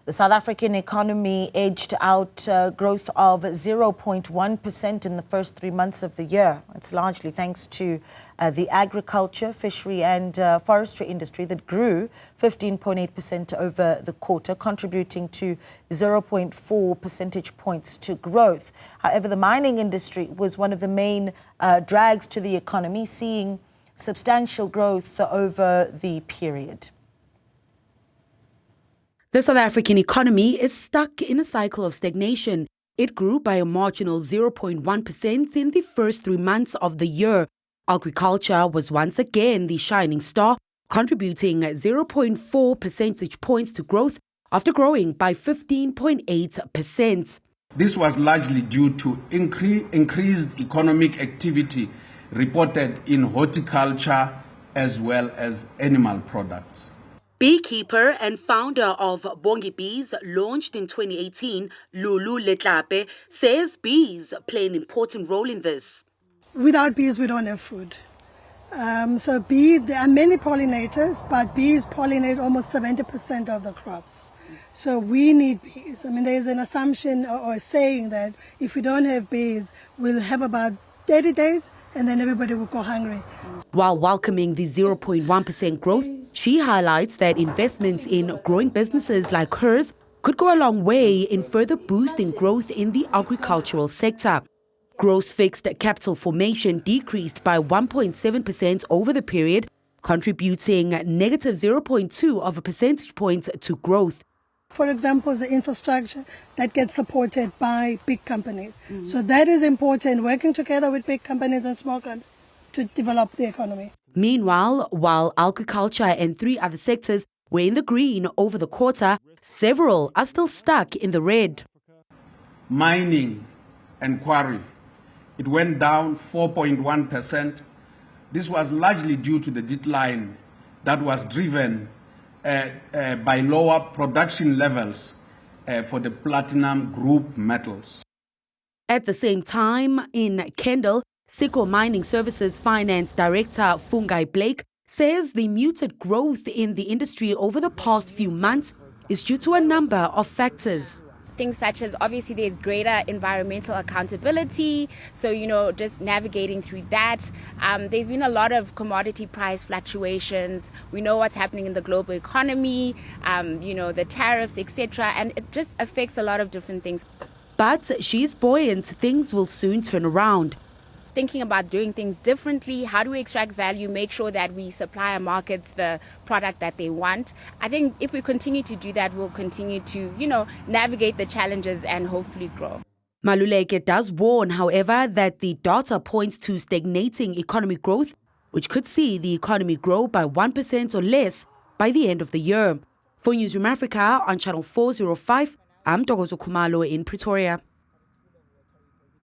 The South African economy edged out growth of 0.1% in the first 3 months of the year. It's largely thanks to the agriculture, fishery and forestry industry that grew 15.8% over the quarter, contributing to 0.4 percentage points to growth. However, the mining industry was one of the main drags to the economy, seeing substantial growth over the period. The South African economy is stuck in a cycle of stagnation. It grew by a marginal 0.1% in the first 3 months of the year. Agriculture was once again the shining star, contributing 0.4 percentage points to growth after growing by 15.8%. This was largely due to increased economic activity reported in horticulture as well as animal products. Beekeeper and founder of Bongi Bees, launched in 2018, Lulu Letlape, says bees play an important role in this. Without bees, we don't have food. So bees, there are many pollinators, but bees pollinate almost 70% of the crops. So we need bees. I mean, there's an assumption or saying that if we don't have bees, we'll have about 30 days and then everybody will go hungry. While welcoming the 0.1% growth, she highlights that investments in growing businesses like hers could go a long way in further boosting growth in the agricultural sector. Gross fixed capital formation decreased by 1.7% over the period, contributing negative 0.2 of a percentage point to growth. For example, the infrastructure that gets supported by big companies. So that is important, working together with big companies and small companies to develop the economy. Meanwhile, while agriculture and 3 other sectors were in the green over the quarter, several are still stuck in the red. Mining and quarry, it went down 4.1%. This was largely due to the decline that was driven by lower production levels for the platinum group metals. At the same time, in Kendal, Siko Mining Services Finance Director Fungai Blake says the muted growth in the industry over the past few months is due to a number of factors. Things such as, obviously, there's greater environmental accountability, so, just navigating through that. There's been a lot of commodity price fluctuations. We know what's happening in the global economy, the tariffs, etc., and it just affects a lot of different things. But she's buoyant things will soon turn around. Thinking about doing things differently, how do we extract value, make sure that we supply our markets the product that they want. I think if we continue to do that, we'll continue to, navigate the challenges and hopefully grow. Maluleke does warn, however, that the data points to stagnating economic growth, which could see the economy grow by 1% or less by the end of the year. For Newzroom Afrika on Channel 405, I'm Ntokozo Khumalo in Pretoria.